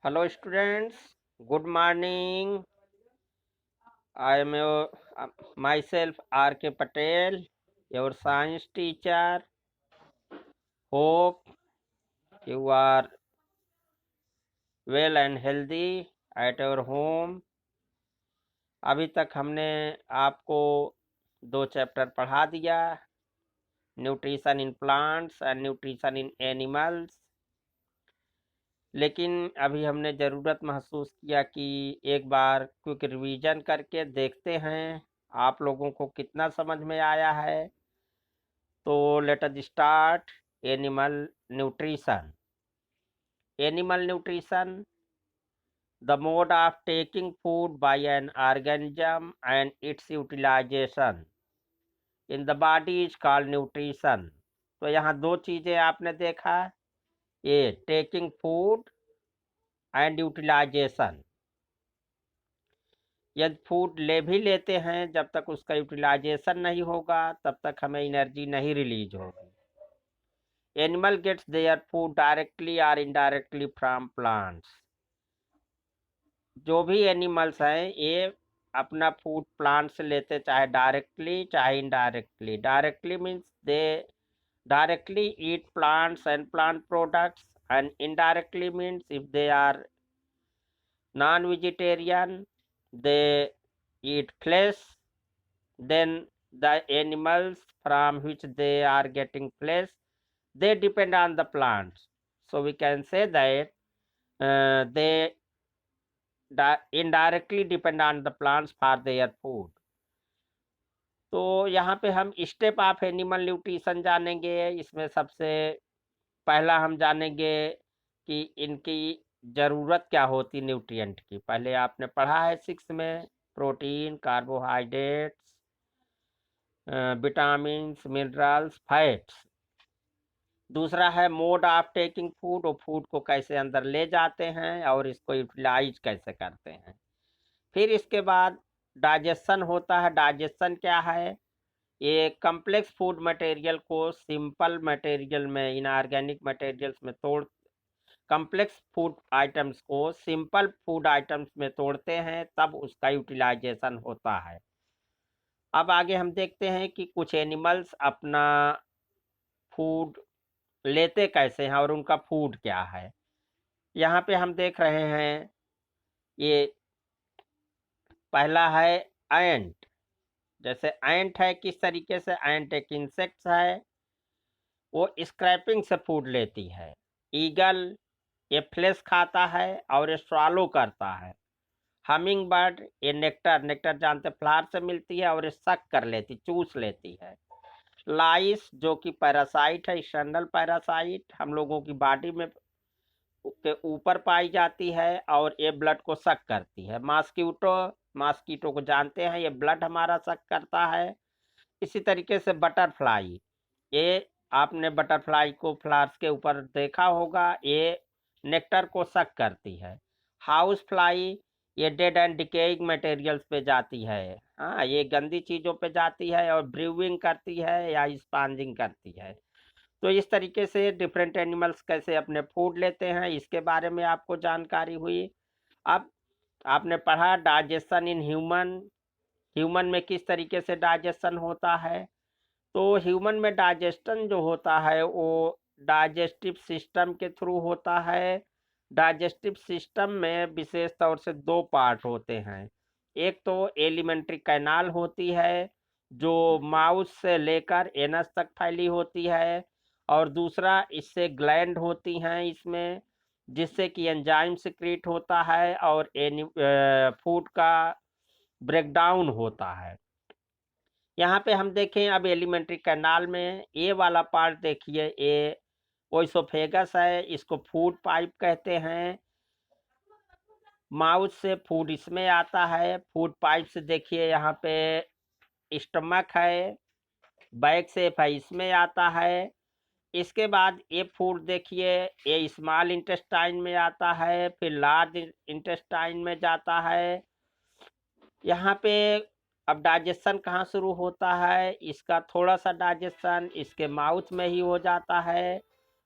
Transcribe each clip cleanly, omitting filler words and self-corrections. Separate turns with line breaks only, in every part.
Hello students, good morning. I am myself R.K. Patel, your science teacher. Hope you are well and healthy at your home. अभी तक हमने आपको 2 chapter पढ़ा दिया, nutrition in plants and nutrition in animals. लेकिन अभी हमने ज़रूरत महसूस किया कि एक बार क्विक रिवीजन करके देखते हैं आप लोगों को कितना समझ में आया है। तो let us start animal nutrition. Animal nutrition, the mode of taking food by an organism and its utilization in the body is called nutrition. तो यहाँ 2 चीज़ें आपने देखा, ये टेकिंग फूड एंड यूटिलाइजेशन। यदि फूड ले भी लेते हैं, जब तक उसका यूटिलाइजेशन नहीं होगा तब तक हमें एनर्जी नहीं रिलीज होगी। Animal gets their food directly और इनडायरेक्टली फ्रॉम प्लांट्स। जो भी एनिमल्स हैं ये अपना फूड प्लांट से लेते, चाहे डायरेक्टली चाहे indirectly. Directly means they directly eat plants and plant products, and indirectly means if they are non-vegetarian, they eat flesh. Then the animals from which they are getting flesh, they depend on the plants. So we can say that they indirectly depend on the plants for their food. तो यहाँ पे हम step of animal nutrition जानेंगे। इसमें सबसे पहला हम जानेंगे कि इनकी ज़रूरत क्या होती न्यूट्रिएंट की। पहले आपने पढ़ा है 6 में, protein, carbohydrates, vitamins, minerals, fats. दूसरा है मोड ऑफ टेकिंग फूड, और फूड को कैसे अंदर ले जाते हैं और इसको यूटिलाइज कैसे करते हैं। फिर इसके बाद डाइजेशन होता है। डाइजेशन क्या है? ये कम्प्लेक्स फूड मटेरियल को सिंपल मटेरियल में, इनऑर्गेनिक मटेरियल्स में कम्प्लेक्स फूड आइटम्स को सिंपल फूड आइटम्स में तोड़ते हैं, तब उसका यूटिलाइजेशन होता है। अब आगे हम देखते हैं कि कुछ एनिमल्स अपना फूड लेते कैसे हैं और उनका फूड क्या है। यहाँ पे हम देख रहे हैं, ये पहला है एंट। जैसे एंट है, किस तरीके से एंट एक इंसेक्ट्स है, वो स्क्रैपिंग से फूड लेती है। ईगल, ये फ्लेश खाता है और ये स्वालो करता है। हमिंग बर्ड, ये नेक्टर जानते फ्लावर से मिलती है और ये सक कर लेती, चूस लेती है। लाइस, जो कि पैरासाइट है, एक्सटर्नल पैरासाइट, हम लोगों की बॉडी में के ऊपर पाई जाती है और ये ब्लड को सक करती है। मॉस्किटो को जानते हैं, ये ब्लड हमारा सक करता है। इसी तरीके से बटरफ्लाई, ये आपने बटरफ्लाई को फ्लावर्स के ऊपर देखा होगा, ये नेक्टर को सक करती है। हाउस फ्लाई, ये डेड एंड डिकेइंग मटेरियल्स पे जाती है। हाँ, ये गंदी चीज़ों पे जाती है और ब्रीविंग करती है या स्पॉन्जिंग करती है। तो इस तरीके से डिफरेंट एनिमल्स कैसे अपने फूड लेते हैं, इसके बारे में आपको जानकारी हुई। अब आपने पढ़ा डाइजेशन इन ह्यूमन में किस तरीके से डाइजेशन होता है। तो ह्यूमन में डाइजेशन जो होता है वो डाइजेस्टिव सिस्टम के थ्रू होता है। डाइजेस्टिव सिस्टम में विशेष तौर से 2 पार्ट होते हैं। एक तो एलिमेंट्री कैनाल होती है, जो माउथ से लेकर एनस तक फैली होती है, और दूसरा इससे ग्लैंड होती हैं इसमें, जिससे कि एंजाइम सिक्रीट होता है और फूड का ब्रेकडाउन होता है। यहाँ पे हम देखें, अब एलिमेंट्री कैनाल में ये वाला पार्ट देखिए, ये ओइसोफेगस है, इसको फूड पाइप कहते हैं। माउथ से फूड इसमें आता है। फूड पाइप से देखिए यहाँ पे स्टमक है, बैक से है, इसमें आता है। इसके बाद ये फूड देखिए, ये स्मॉल इंटेस्टाइन में आता है, फिर लार्ज इंटेस्टाइन में जाता है। यहाँ पे अब डाइजेशन कहाँ शुरू होता है, इसका थोड़ा सा डाइजेशन इसके माउथ में ही हो जाता है।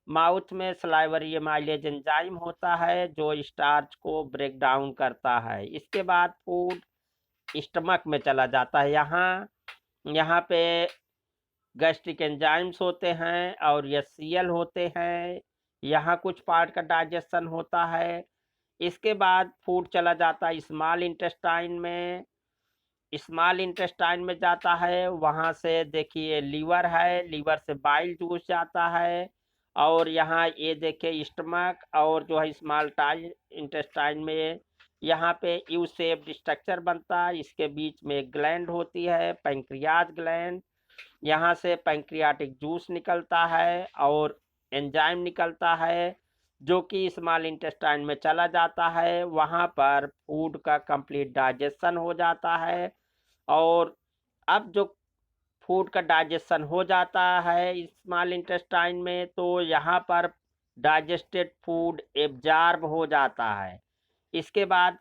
माउथ में सलाइवरी माइलेज एंजाइम होता है जो स्टार्च को ब्रेक डाउन करता है। इसके बाद फूड स्टमक में चला जाता है। यहाँ यहाँ पे गैस्ट्रिक एंजाइम्स होते हैं और एचसीएल होते हैं। यहाँ कुछ पार्ट का डाइजेशन होता है। इसके बाद फूड चला जाता है स्मॉल इंटेस्टाइन में। स्मॉल इंटेस्टाइन में जाता है, वहाँ से देखिए लीवर है, लीवर से बाइल जूस जाता है। और यहाँ ये देखिए स्टमक और जो है स्मॉल इंटेस्टाइन में यहाँ पे यू शेप्ड स्ट्रक्चर बनता है। इसके बीच में एक ग्लैंड होती है, पैंक्रियाज ग्लैंड। यहाँ से पैंक्रियाटिक जूस निकलता है और एंजाइम निकलता है जो कि स्मॉल इंटेस्टाइन में चला जाता है। वहाँ पर फूड का कंप्लीट डाइजेशन हो जाता है। और अब जो फूड का डाइजेशन हो जाता है स्मॉल इंटेस्टाइन में, तो यहाँ पर डाइजेस्टेड फूड एब्जॉर्ब हो जाता है। इसके बाद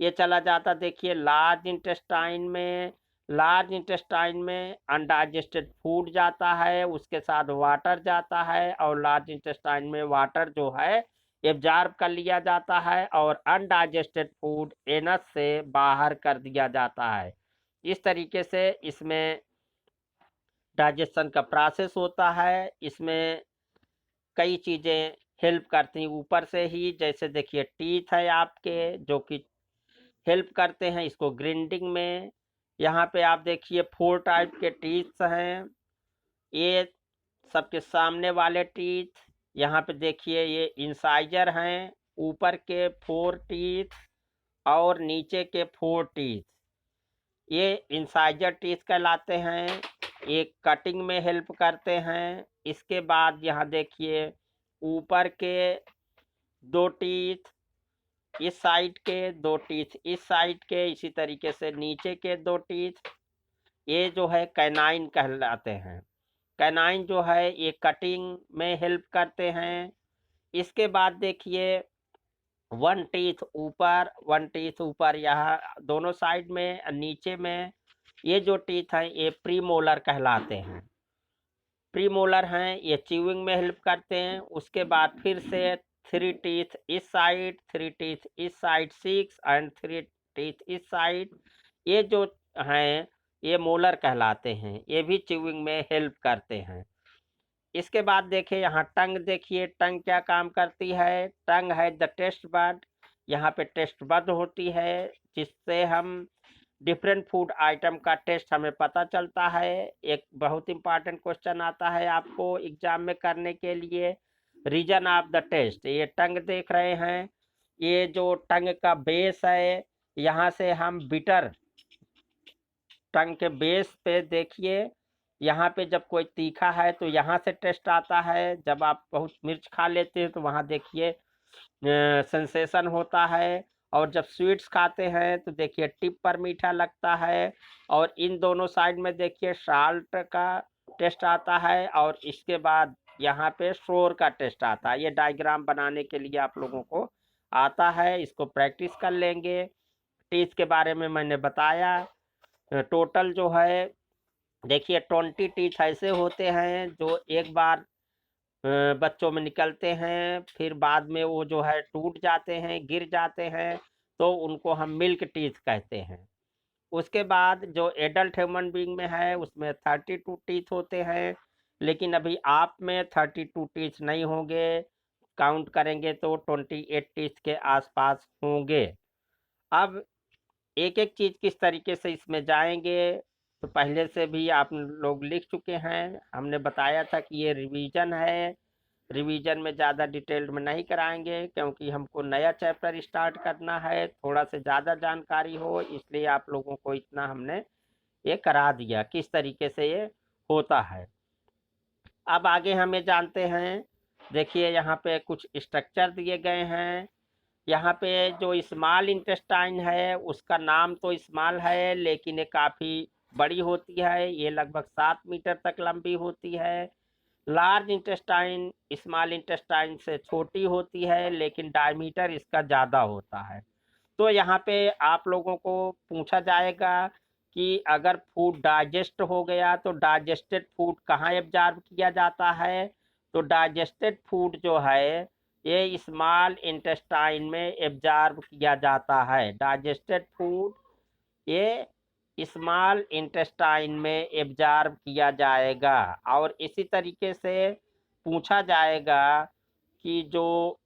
ये चला जाता देखिए लार्ज इंटेस्टाइन में। लार्ज इंटेस्टाइन में अनडाइजेस्टेड फूड जाता है, उसके साथ वाटर जाता है और लार्ज इंटेस्टाइन में वाटर जो है एब्जॉर्ब कर लिया जाता है और अनडाइजेस्टेड फूड एनस से बाहर कर दिया जाता है। इस तरीके से इसमें डाइजेशन का प्रोसेस होता है। इसमें कई चीज़ें हेल्प करती हैं ऊपर से ही, जैसे देखिए टीथ है आपके जो कि हेल्प करते हैं इसको ग्राइंडिंग में। यहाँ पे आप देखिए 4 टाइप के टीथ हैं। ये सबके सामने वाले टीथ, यहाँ पे देखिए ये इंसाइजर हैं, ऊपर के 4 टीथ और नीचे के 4 टीथ ये इंसाइजर टीथ कहलाते हैं। ये कटिंग में हेल्प करते हैं। इसके बाद यहाँ देखिए ऊपर के 2 टीथ, इस साइड के 2 टीथ, इस साइड के, इसी तरीके से नीचे के 2 टीथ ये जो है कैनाइन कहलाते हैं। कैनाइन जो है ये कटिंग में हेल्प करते हैं। इसके बाद देखिए 1 टीथ ऊपर, 1 टीथ ऊपर यहाँ दोनों साइड में, नीचे में ये जो टीथ हैं ये प्रीमोलर कहलाते हैं। प्रीमोलर हैं, ये च्यूइंग में हेल्प करते हैं। उसके बाद फिर से 3 टीथ इस साइड, 3 टीथ इस साइड, 6 एंड 3 टीथ इस साइड, ये जो हैं ये मोलर कहलाते हैं। ये भी च्यूइंग में हेल्प करते हैं। इसके बाद देखिए यहाँ टंग, देखिए टंग क्या काम करती है। टंग है द टेस्ट बड। यहाँ पे टेस्ट बड होती है जिससे हम डिफरेंट फूड आइटम का टेस्ट हमें पता चलता है। एक बहुत इंपॉर्टेंट क्वेश्चन आता है आपको एग्जाम में करने के लिए, रीजन ऑफ द टेस्ट। ये टंग देख रहे हैं, ये जो टंग का बेस है, यहाँ से हम बिटर टंग के बेस पे देखिए, यहाँ पे जब कोई तीखा है तो यहाँ से टेस्ट आता है। जब आप बहुत मिर्च खा लेते हैं तो वहाँ देखिए सेंसेशन होता है। और जब स्वीट्स खाते हैं तो देखिए टिप पर मीठा लगता है। और इन दोनों साइड में देखिए साल्ट का टेस्ट आता है और इसके बाद यहाँ पे शोर का टेस्ट आता है। ये डायग्राम बनाने के लिए आप लोगों को आता है, इसको प्रैक्टिस कर लेंगे। टीथ के बारे में मैंने बताया। टोटल जो है देखिए 20 टीथ ऐसे होते हैं जो एक बार बच्चों में निकलते हैं, फिर बाद में वो जो है टूट जाते हैं, गिर जाते हैं, तो उनको हम मिल्क टीथ कहते हैं। उसके बाद जो एडल्ट ह्यूमन बीइंग में है उसमें 32 टीथ होते हैं, लेकिन अभी आप में 32 टीथ नहीं होंगे, काउंट करेंगे तो 28 टीथ के आसपास होंगे। अब एक एक चीज़ किस तरीके से इसमें जाएंगे तो पहले से भी आप लोग लिख चुके हैं। हमने बताया था कि ये रिवीजन है। रिवीजन में ज़्यादा डिटेल्ड में नहीं कराएंगे क्योंकि हमको नया चैप्टर स्टार्ट करना है, थोड़ा से ज़्यादा जानकारी हो, इसलिए आप लोगों को इतना हमने ये करा दिया किस तरीके से ये होता है। अब आगे हमें जानते हैं। देखिए यहाँ पे कुछ स्ट्रक्चर दिए गए हैं। यहाँ पे जो स्मॉल इंटेस्टाइन है उसका नाम तो स्मॉल है, लेकिन ये काफ़ी बड़ी होती है। ये लगभग 7 मीटर तक लंबी होती है। लार्ज इंटेस्टाइन स्मॉल इंटेस्टाइन से छोटी होती है, लेकिन डायमीटर इसका ज़्यादा होता है। तो यहाँ पे आप लोगों को पूछा जाएगा कि अगर फूड डाइजेस्ट हो गया तो डाइजेस्टेड फूड कहाँ एब्जॉर्ब किया जाता है, तो डाइजेस्टेड फूड जो है ये स्मॉल इंटेस्टाइन में एब्जॉर्ब किया जाता है। डाइजेस्टेड फूड ये स्मॉल इंटेस्टाइन में एब्जॉर्ब किया जाएगा। और इसी तरीके से पूछा जाएगा कि जो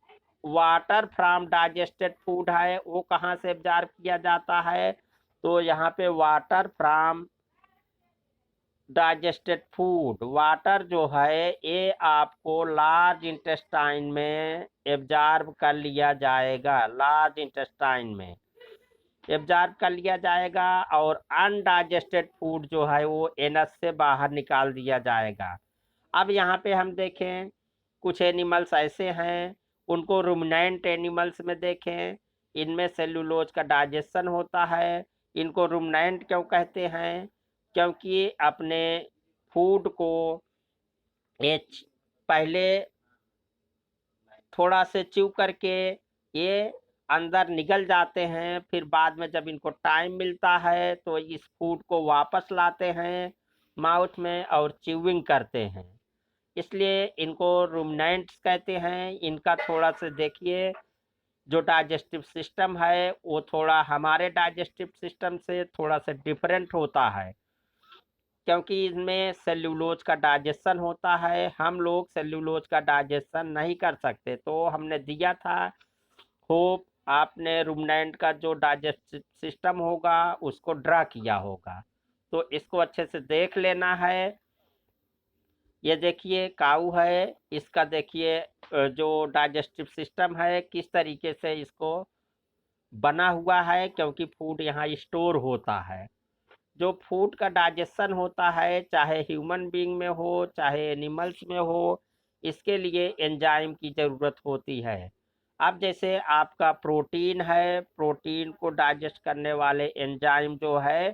वाटर फ्रॉम डाइजेस्टेड फूड है वो कहाँ से एब्जॉर्ब किया जाता है, तो यहाँ पे water from digested food, water जो है ये आपको लार्ज इंटेस्टाइन में एब्जॉर्ब कर लिया जाएगा, लार्ज इंटेस्टाइन में एब्जॉर्ब कर लिया जाएगा। और अनडाइजेस्टेड फूड जो है वो एनस से बाहर निकाल दिया जाएगा। अब यहाँ पे हम देखें कुछ एनिमल्स ऐसे हैं, उनको रुमिनेंट एनिमल्स में देखें, इनमें सेल्यूलोज का डाइजेशन होता है। इनको रुमिनेंट क्यों कहते हैं, क्योंकि अपने फूड को ये पहले थोड़ा से च्यू करके ये अंदर निगल जाते हैं, फिर बाद में जब इनको टाइम मिलता है तो इस फूड को वापस लाते हैं माउथ में और च्यूइंग करते हैं, इसलिए इनको रुमिनेंट्स कहते हैं। इनका थोड़ा सा देखिए जो डाइजेस्टिव सिस्टम है वो थोड़ा हमारे डाइजेस्टिव सिस्टम से थोड़ा सा डिफरेंट होता है, क्योंकि इसमें सेल्यूलोज का डाइजेशन होता है। हम लोग सेल्यूलोज का डाइजेशन नहीं कर सकते, तो हमने दिया था होप आपने रुमिनेंट का जो डाइजेस्टिव सिस्टम होगा उसको ड्रा किया होगा। तो इसको अच्छे से देख लेना है। ये देखिए काऊ है, इसका देखिए जो डाइजेस्टिव सिस्टम है किस तरीके से इसको बना हुआ है, क्योंकि फूड यहाँ स्टोर होता है। जो फूड का डाइजेशन होता है चाहे ह्यूमन बीइंग में हो चाहे एनिमल्स में हो, इसके लिए एंजाइम की ज़रूरत होती है। अब जैसे आपका प्रोटीन है, प्रोटीन को डाइजेस्ट करने वाले एंजाइम जो है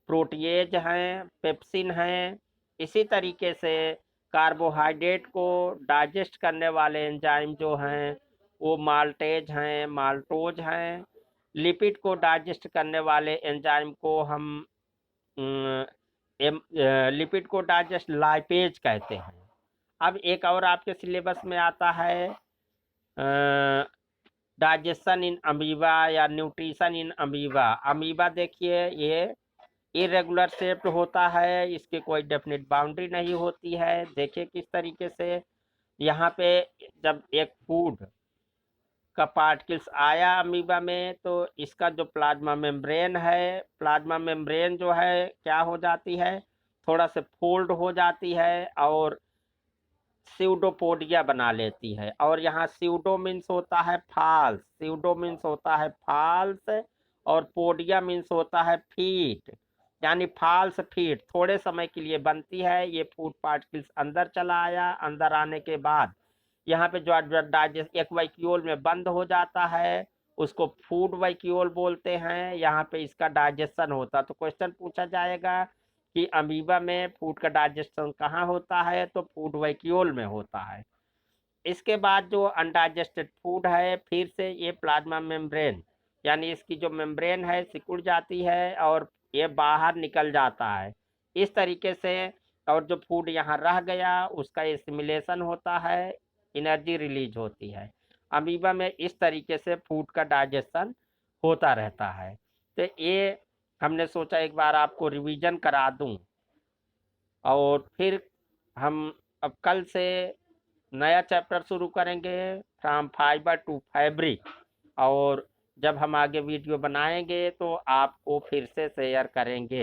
प्रोटीएज हैं, पेप्सिन हैं। इसी तरीके से कार्बोहाइड्रेट को डाइजेस्ट करने वाले एंजाइम जो हैं वो माल्टेज हैं, माल्टोज हैं। लिपिड को डाइजेस्ट करने वाले एंजाइम को हम लिपिड को डाइजेस्ट लाइपेज कहते हैं। अब एक और आपके सिलेबस में आता है डाइजेशन इन अमीबा या न्यूट्रिशन इन अमीबा। अमीबा देखिए ये इरेगुलर शेप्ड होता है, इसकी कोई डेफिनेट बाउंड्री नहीं होती है। देखिए किस तरीके से यहाँ पे जब एक फूड का पार्टिकल्स आया अमीबा में तो इसका जो प्लाज्मा मेम्ब्रेन है, प्लाज्मा मेम्ब्रेन जो है क्या हो जाती है, थोड़ा से फोल्ड हो जाती है और स्यूडोपोडिया बना लेती है। और यहाँ स्यूडो मीन्स होता है फाल्स, स्यूडो मीन्स होता है फाल्स, और पोडिया मीन्स होता है फीट, यानी फाल्स फीट थोड़े समय के लिए बनती है। ये फूड पार्टिकल्स अंदर चला आया, अंदर आने के बाद यहाँ पे जो डाइजेस्ट एक वैक्यूल में बंद हो जाता है उसको फूड वैक्यूल बोलते हैं। यहाँ पे इसका डाइजेशन होता है। तो क्वेश्चन पूछा जाएगा कि अमीबा में फूड का डाइजेशन कहाँ होता है, तो फूड वैक्यूल में होता है। इसके बाद जो अनडाइजेस्टेड फूड है फिर से ये प्लाज्मा मेम्ब्रेन यानी इसकी जो मेम्ब्रेन है सिकुड़ जाती है और ये बाहर निकल जाता है इस तरीके से। और जो फूड यहाँ रह गया उसका एसिमिलेशन होता है, एनर्जी रिलीज होती है। अमीबा में इस तरीके से फूड का डाइजेशन होता रहता है। तो ये हमने सोचा एक बार आपको रिवीजन करा दूं, और फिर हम अब कल से नया चैप्टर शुरू करेंगे फ्रॉम फाइबर टू फैब्रिक। और जब हम आगे वीडियो बनाएंगे तो आपको फिर से शेयर करेंगे।